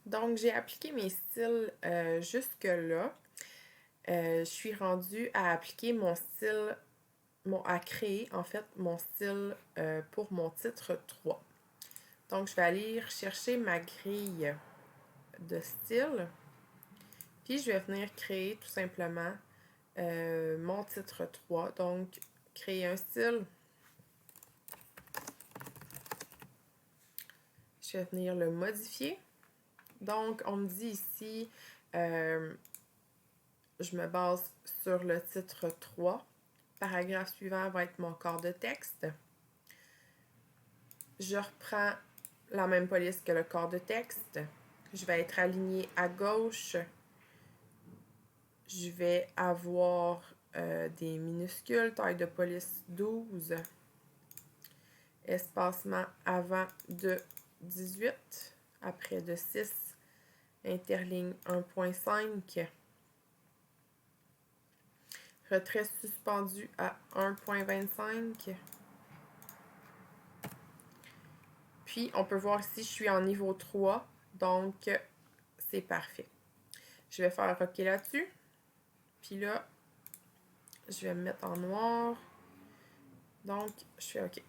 Donc, j'ai appliqué mes styles jusque-là. Je suis rendue à appliquer mon style, à créer en fait mon style pour mon titre 3. Donc, je vais aller chercher ma grille de style. Puis, je vais venir créer tout simplement mon titre 3. Donc, créer un style. Je vais venir le modifier. Donc, on me dit ici, je me base sur le titre 3. Paragraphe suivant va être mon corps de texte. Je reprends la même police que le corps de texte. Je vais être aligné à gauche. Je vais avoir des minuscules, taille de police 12. Espacement avant de 18. Après de 6. Interligne 1.5. Retrait suspendu à 1.25. Puis, on peut voir ici, je suis en niveau 3. Donc, c'est parfait. Je vais faire OK là-dessus. Puis là, je vais me mettre en noir. Donc, je fais OK.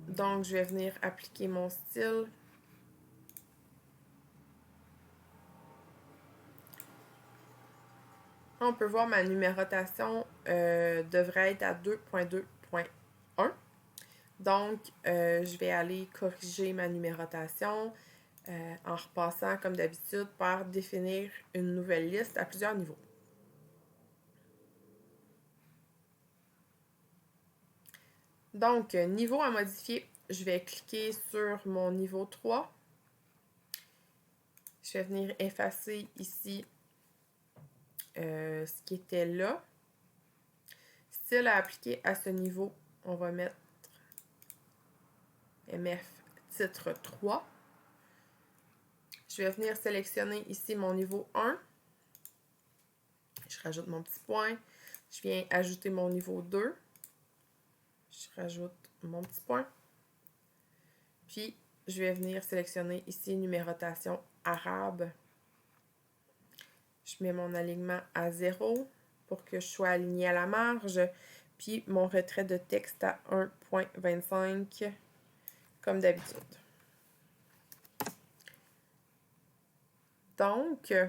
Donc, je vais venir appliquer mon style. On peut voir ma numérotation devrait être à 2.2.1. Donc, je vais aller corriger ma numérotation en repassant, comme d'habitude, par définir une nouvelle liste à plusieurs niveaux. Donc, niveau à modifier, je vais cliquer sur mon niveau 3. Je vais venir effacer ici ce qui était là. Style à appliquer à ce niveau, on va mettre MF titre 3. Je vais venir sélectionner ici mon niveau 1. Je rajoute mon petit point. Je viens ajouter mon niveau 2. Je rajoute mon petit point. Puis, je vais venir sélectionner ici numérotation arabe. Je mets mon alignement à 0 pour que je sois aligné à la marge. Puis, mon retrait de texte à 1.25 comme d'habitude. Donc, je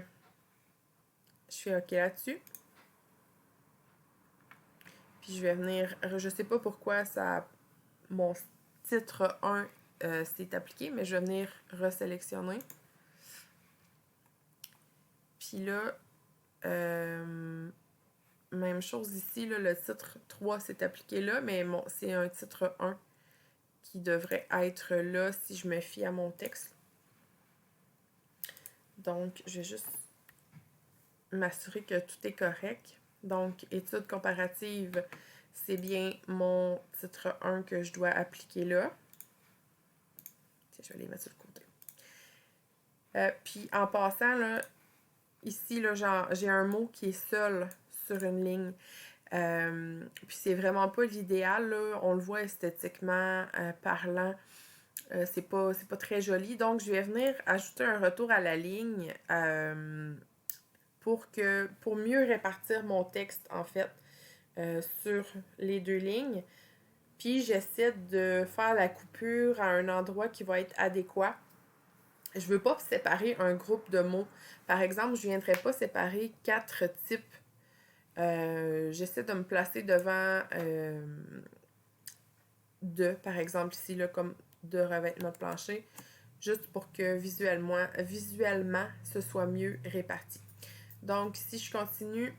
fais OK là-dessus. Puis, je vais venir, je sais pas pourquoi mon titre 1 s'est appliqué, mais je vais venir resélectionner. Puis là, même chose ici, là, le titre 3 s'est appliqué là, mais c'est un titre 1 qui devrait être là si je me fie à mon texte. Donc, je vais juste m'assurer que tout est correct. Donc, études comparatives, c'est bien mon titre 1 que je dois appliquer là. Tiens, je vais les mettre sur le côté. Puis, en passant, là, ici, là, j'ai un mot qui est seul sur une ligne. Puis c'est vraiment pas l'idéal, là. On le voit esthétiquement parlant. C'est pas très joli. Donc, je vais venir ajouter un retour à la ligne pour mieux répartir mon texte, en fait, sur les deux lignes. Puis, j'essaie de faire la coupure à un endroit qui va être adéquat. Je veux pas séparer un groupe de mots. Par exemple, je viendrai pas séparer 4 types. J'essaie de me placer devant par exemple, ici, là, comme de revêtement de plancher, juste pour que visuellement, ce soit mieux réparti. Donc, si je continue,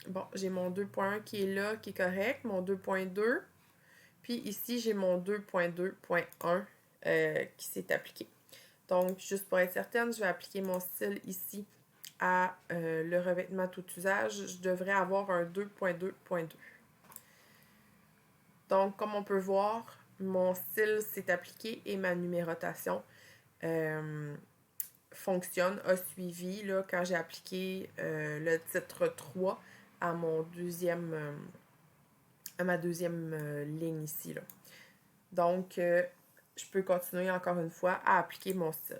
bon, j'ai mon 2.1 qui est là, qui est correct, mon 2.2, puis ici, j'ai mon 2.2.1 qui s'est appliqué. Donc, juste pour être certaine, je vais appliquer mon style ici à le revêtement tout usage. Je devrais avoir un 2.2.2. Donc, comme on peut voir, mon style s'est appliqué et ma numérotation fonctionne, a suivi là, quand j'ai appliqué le titre 3 à mon deuxième à ma deuxième ligne ici, là. Donc, je peux continuer encore une fois à appliquer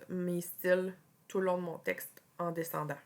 mes styles tout le long de mon texte en descendant.